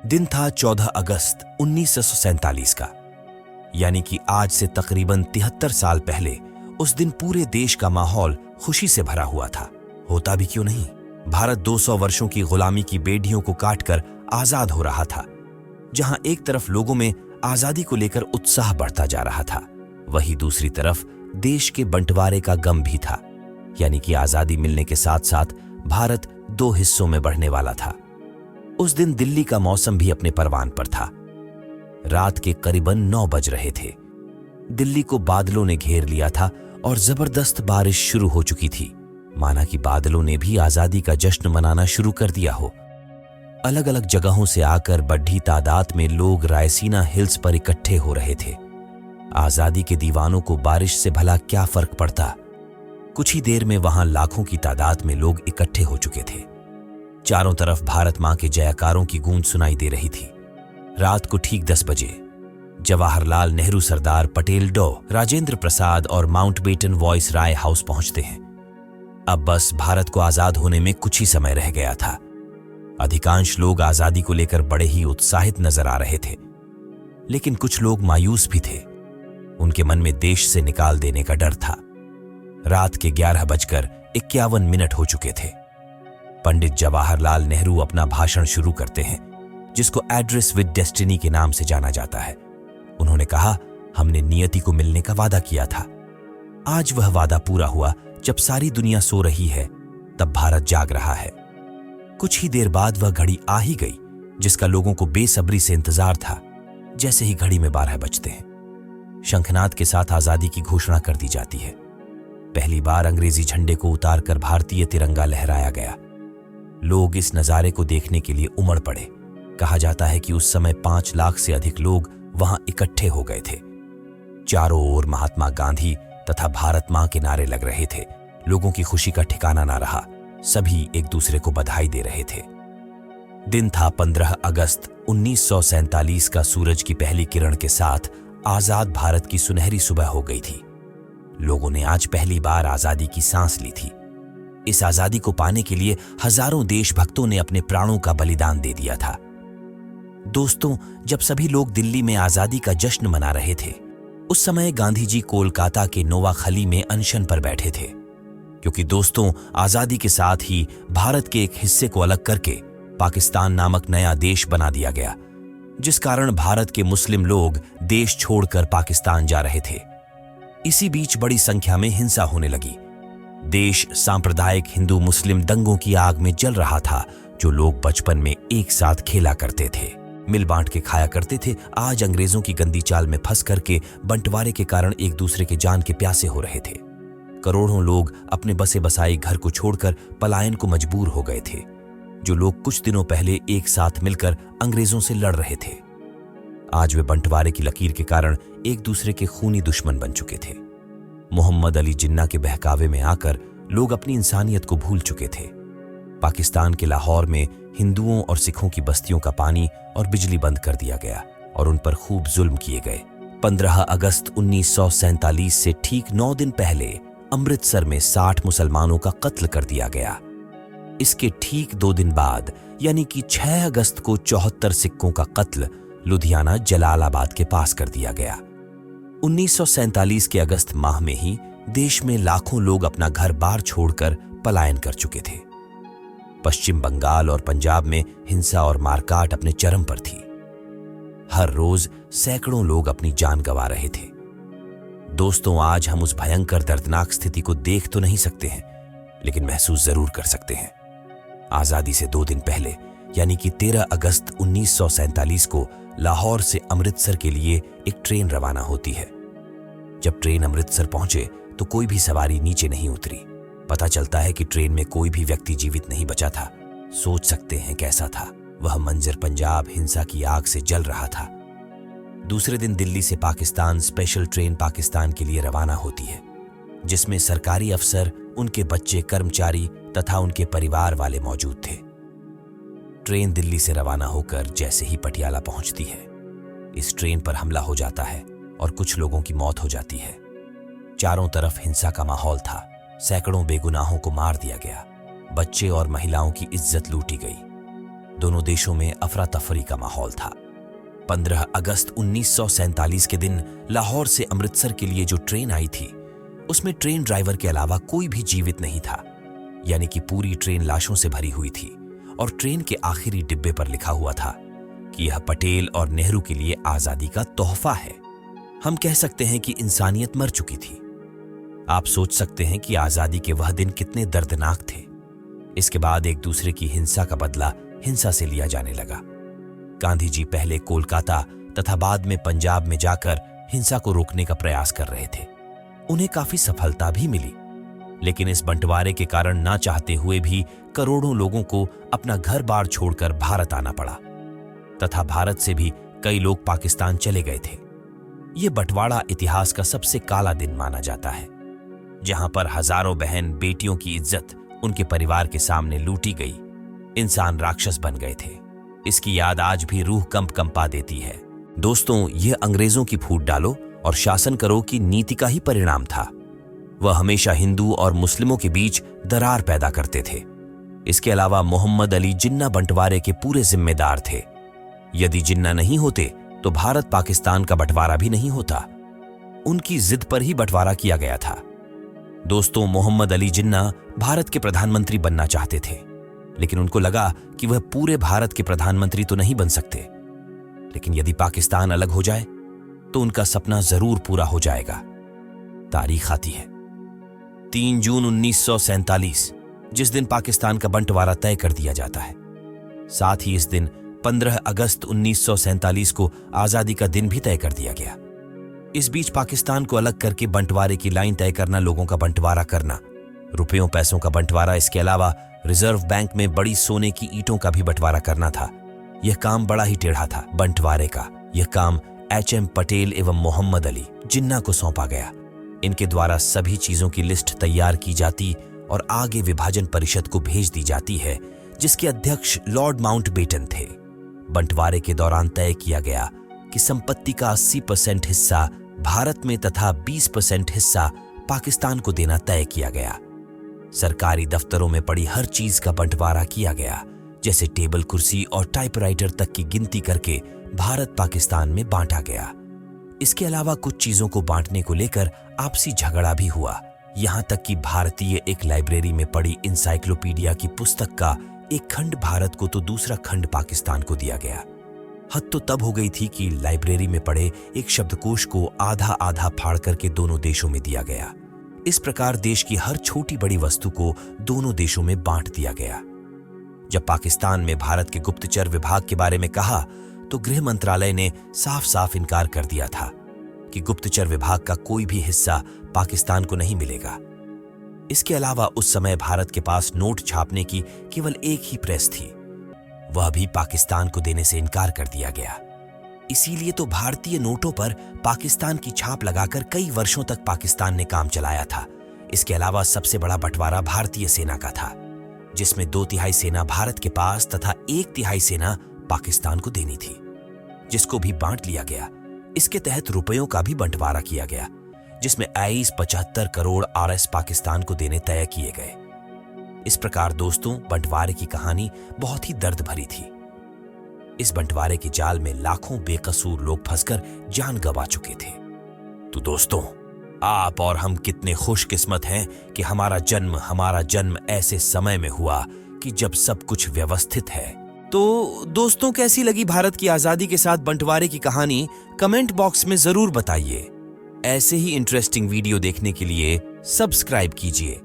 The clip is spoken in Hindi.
दिन था 14 अगस्त 1947 का, यानी कि आज से तकरीबन 73 साल पहले। उस दिन पूरे देश का माहौल खुशी से भरा हुआ था। होता भी क्यों नहीं, भारत 200 वर्षों की गुलामी की बेड़ियों को काटकर आजाद हो रहा था। जहां एक तरफ लोगों में आजादी को लेकर उत्साह बढ़ता जा रहा था, वहीं दूसरी तरफ देश के बंटवारे का गम भी था, यानी कि आजादी मिलने के साथ साथ भारत 2 हिस्सों में बढ़ने वाला था। उस दिन दिल्ली का मौसम भी अपने परवान पर था। रात के करीबन 9 बज रहे थे। दिल्ली को बादलों ने घेर लिया था और जबरदस्त बारिश शुरू हो चुकी थी, माना कि बादलों ने भी आजादी का जश्न मनाना शुरू कर दिया हो। अलग अलग जगहों से आकर बड़ी तादाद में लोग रायसीना हिल्स पर इकट्ठे हो रहे थे। आजादी के दीवानों को बारिश से भला क्या फर्क पड़ता। कुछ ही देर में वहां लाखों की तादाद में लोग इकट्ठे हो चुके थे। चारों तरफ भारत मां के जयकारों की गूंज सुनाई दे रही थी। रात को ठीक 10 बजे जवाहरलाल नेहरू, सरदार पटेल, राजेंद्र प्रसाद और माउंटबेटन वॉइस राय हाउस पहुंचते हैं। अब बस भारत को आजाद होने में कुछ ही समय रह गया था। अधिकांश लोग आजादी को लेकर बड़े ही उत्साहित नजर आ रहे थे, लेकिन कुछ लोग मायूस भी थे। उनके मन में देश से निकाल देने का डर था। रात के 11:51 हो चुके थे। पंडित जवाहरलाल नेहरू अपना भाषण शुरू करते हैं, जिसको एड्रेस विद डेस्टिनी के नाम से जाना जाता है। उन्होंने कहा, हमने नियति को मिलने का वादा किया था। आज वह वादा पूरा हुआ। जब सारी दुनिया सो रही है, तब भारत जाग रहा है। कुछ ही देर बाद वह घड़ी आ ही गई, जिसका लोगों को बेसब्री से इंतजार था। जैसे ही घड़ी में 12 बजते हैं, शंखनाद के साथ आजादी की घोषणा कर दी जाती है। पहली बार अंग्रेजी झंडे को उतारकर भारतीय तिरंगा लहराया गया। लोग इस नजारे को देखने के लिए उमड़ पड़े। कहा जाता है कि उस समय 5 लाख से अधिक लोग वहां इकट्ठे हो गए थे। चारों ओर महात्मा गांधी तथा भारत मां के नारे लग रहे थे। लोगों की खुशी का ठिकाना ना रहा। सभी एक दूसरे को बधाई दे रहे थे। दिन था 15 अगस्त 1947 का। सूरज की पहली किरण के साथ आजाद भारत की सुनहरी सुबह हो गई थी। लोगों ने आज पहली बार आजादी की सांस ली थी। इस आजादी को पाने के लिए हजारों देशभक्तों ने अपने प्राणों का बलिदान दे दिया था। दोस्तों, जब सभी लोग दिल्ली में आजादी का जश्न मना रहे थे, उस समय गांधी जी कोलकाता के नोवाखली में अनशन पर बैठे थे। क्योंकि दोस्तों, आजादी के साथ ही भारत के एक हिस्से को अलग करके पाकिस्तान नामक नया देश बना दिया गया, जिस कारण भारत के मुस्लिम लोग देश छोड़कर पाकिस्तान जा रहे थे। इसी बीच बड़ी संख्या में हिंसा होने लगी। देश सांप्रदायिक हिंदू मुस्लिम दंगों की आग में जल रहा था। जो लोग बचपन में एक साथ खेला करते थे, मिल बांट के खाया करते थे, आज अंग्रेजों की गंदी चाल में फंस करके बंटवारे के कारण एक दूसरे के जान के प्यासे हो रहे थे। करोड़ों लोग अपने बसे बसाए घर को छोड़कर पलायन को मजबूर हो गए थे। जो लोग कुछ दिनों पहले एक साथ मिलकर अंग्रेजों से लड़ रहे थे, आज वे बंटवारे की लकीर के कारण एक दूसरे के खूनी दुश्मन बन चुके थे। मोहम्मद अली जिन्ना के बहकावे में आकर लोग अपनी इंसानियत को भूल चुके थे। पाकिस्तान के लाहौर में हिंदुओं और सिखों की बस्तियों का पानी और बिजली बंद कर दिया गया और उन पर खूब जुल्म किए गए। 15 अगस्त 1947 से ठीक 9 दिन पहले अमृतसर में 60 मुसलमानों का कत्ल कर दिया गया। इसके ठीक 2 दिन बाद, यानी कि 6 अगस्त को 74 सिखों का कत्ल लुधियाना जलालाबाद के पास कर दिया गया। 1947 के अगस्त माह में ही देश में लाखों लोग अपना घर बार छोड़कर पलायन कर चुके थे। पश्चिम बंगाल और पंजाब में हिंसा और मारकाट अपने चरम पर थी। हर रोज सैकड़ों लोग अपनी जान गंवा रहे थे। दोस्तों, आज हम उस भयंकर दर्दनाक स्थिति को देख तो नहीं सकते हैं, लेकिन महसूस जरूर कर सकते हैं। आजादी से 2 दिन पहले, यानी कि 13 अगस्त 1947 को लाहौर से अमृतसर के लिए एक ट्रेन रवाना होती है। जब ट्रेन अमृतसर पहुंचे तो कोई भी सवारी नीचे नहीं उतरी। पता चलता है कि ट्रेन में कोई भी व्यक्ति जीवित नहीं बचा था। सोच सकते हैं कैसा था वह मंजर। पंजाब हिंसा की आग से जल रहा था। दूसरे दिन दिल्ली से पाकिस्तान स्पेशल ट्रेन पाकिस्तान के लिए रवाना होती है, जिसमें सरकारी अफसर, उनके बच्चे, कर्मचारी तथा उनके परिवार वाले मौजूद थे। ट्रेन दिल्ली से रवाना होकर जैसे ही पटियाला पहुंचती है, इस ट्रेन पर हमला हो जाता है और कुछ लोगों की मौत हो जाती है। चारों तरफ हिंसा का माहौल था। सैकड़ों बेगुनाहों को मार दिया गया। बच्चे और महिलाओं की इज्जत लूटी गई। दोनों देशों में अफरा तफरी का माहौल था। 15 अगस्त 1947 के दिन लाहौर से अमृतसर के लिए जो ट्रेन आई थी, उसमें ट्रेन ड्राइवर के अलावा कोई भी जीवित नहीं था, यानी कि पूरी ट्रेन लाशों से भरी हुई थी और ट्रेन के आखिरी डिब्बे पर लिखा हुआ था कि यह पटेल और नेहरू के लिए आजादी का तोहफा है। हम कह सकते हैं कि इंसानियत मर चुकी थी। आप सोच सकते हैं कि आजादी के वह दिन कितने दर्दनाक थे। इसके बाद एक दूसरे की हिंसा का बदला हिंसा से लिया जाने लगा। गांधी जी पहले कोलकाता तथा बाद में पंजाब में जाकर हिंसा को रोकने का प्रयास कर रहे थे। उन्हें काफी सफलता भी मिली, लेकिन इस बंटवारे के कारण ना चाहते हुए भी करोड़ों लोगों को अपना घर बार छोड़कर भारत आना पड़ा तथा भारत से भी कई लोग पाकिस्तान चले गए थे। यह बंटवारा इतिहास का सबसे काला दिन माना जाता है, जहां पर हजारों बहन बेटियों की इज्जत उनके परिवार के सामने लूटी गई। इंसान राक्षस बन गए थे। इसकी याद आज भी रूह कंपा देती है। दोस्तों, यह अंग्रेजों की फूट डालो और शासन करो की नीति का ही परिणाम था। वह हमेशा हिंदू और मुस्लिमों के बीच दरार पैदा करते थे। इसके अलावा मोहम्मद अली जिन्ना बंटवारे के पूरे जिम्मेदार थे। यदि जिन्ना नहीं होते तो भारत पाकिस्तान का बंटवारा भी नहीं होता। उनकी जिद पर ही बंटवारा किया गया था। दोस्तों, मोहम्मद अली जिन्ना भारत के प्रधानमंत्री बनना चाहते थे, लेकिन उनको लगा कि वह पूरे भारत के प्रधानमंत्री तो नहीं बन सकते, लेकिन यदि पाकिस्तान अलग हो जाए तो उनका सपना जरूर पूरा हो जाएगा। तारीख आती है 3 जून 1947, जिस दिन पाकिस्तान का बंटवारा तय कर दिया जाता है। साथ ही इस दिन 15 अगस्त 1947 को आजादी का दिन भी तय कर दिया गया। इस बीच पाकिस्तान को अलग करके बंटवारे की लाइन तय करना, लोगों का बंटवारा करना, रुपयों पैसों का बंटवारा, इसके अलावा रिजर्व बैंक में बड़ी सोने की ईंटों का भी बंटवारा करना था। यह काम बड़ा ही टेढ़ा था। बंटवारे का यह काम HM पटेल एवं मोहम्मद अली जिन्ना को सौंपा गया। इनके द्वारा सभी चीजों की लिस्ट तैयार की जाती और आगे विभाजन परिषद को भेज दी जाती है, जिसके अध्यक्ष लॉर्ड माउंटबेटन थे। बंटवारे के दौरान तय किया गया कि संपत्ति का 80% हिस्सा भारत में तथा 20% हिस्सा पाकिस्तान को देना तय किया गया। सरकारी दफ्तरों में पड़ी हर चीज का बंटवारा किया गया, जैसे टेबल कुर्सी और टाइपराइटर तक की गिनती करके भारत पाकिस्तान में बांटा गया। इसके अलावा कुछ चीजों को बांटने को लेकर आपसी झगड़ा भी हुआ। यहां तक कि भारतीय एक लाइब्रेरी में पड़ी इंसाइक्लोपीडिया की पुस्तक का एक खंड भारत को तो दूसरा खंड पाकिस्तान को दिया गया। हद तो तब हो गई थी कि लाइब्रेरी में पड़े एक शब्दकोश को आधा आधा फाड़ करके दोनों देशों में दिया गया। इस प्रकार देश की हर छोटी बड़ी वस्तु को दोनों देशों में बांट दिया गया। जब पाकिस्तान में भारत के गुप्तचर विभाग के बारे में कहा तो गृह मंत्रालय ने साफ साफ इनकार कर दिया था कि गुप्तचर विभाग का कोई भी हिस्सा पाकिस्तान को नहीं मिलेगा। इसके अलावा उस समय भारत के पास नोट छापने की केवल एक ही प्रेस थी, वह भी पाकिस्तान को देने से इनकार कर दिया गया। इसीलिए तो भारतीय नोटों पर पाकिस्तान की छाप लगाकर कई वर्षों तक पाकिस्तान ने काम चलाया था। इसके अलावा सबसे बड़ा बंटवारा भारतीय सेना का था, जिसमें 2/3 सेना भारत के पास तथा 1/3 सेना पाकिस्तान को देनी थी, जिसको भी बांट लिया गया। इसके तहत रुपयों का भी बंटवारा किया गया, जिसमें 75 करोड़ RS पाकिस्तान को देने तय किए गए। इस प्रकार दोस्तों, बंटवारे की कहानी बहुत ही दर्द भरी थी। इस बंटवारे के जाल में लाखों बेकसूर लोग फंसकर जान गंवा चुके थे। तो दोस्तों, आप और हम कितने खुशकिस्मत हैं कि हमारा जन्म ऐसे समय में हुआ कि जब सब कुछ व्यवस्थित है। तो दोस्तों, कैसी लगी भारत की आजादी के साथ बंटवारे की कहानी? कमेंट बॉक्स में जरूर बताइए। ऐसे ही इंटरेस्टिंग वीडियो देखने के लिए सब्सक्राइब कीजिए।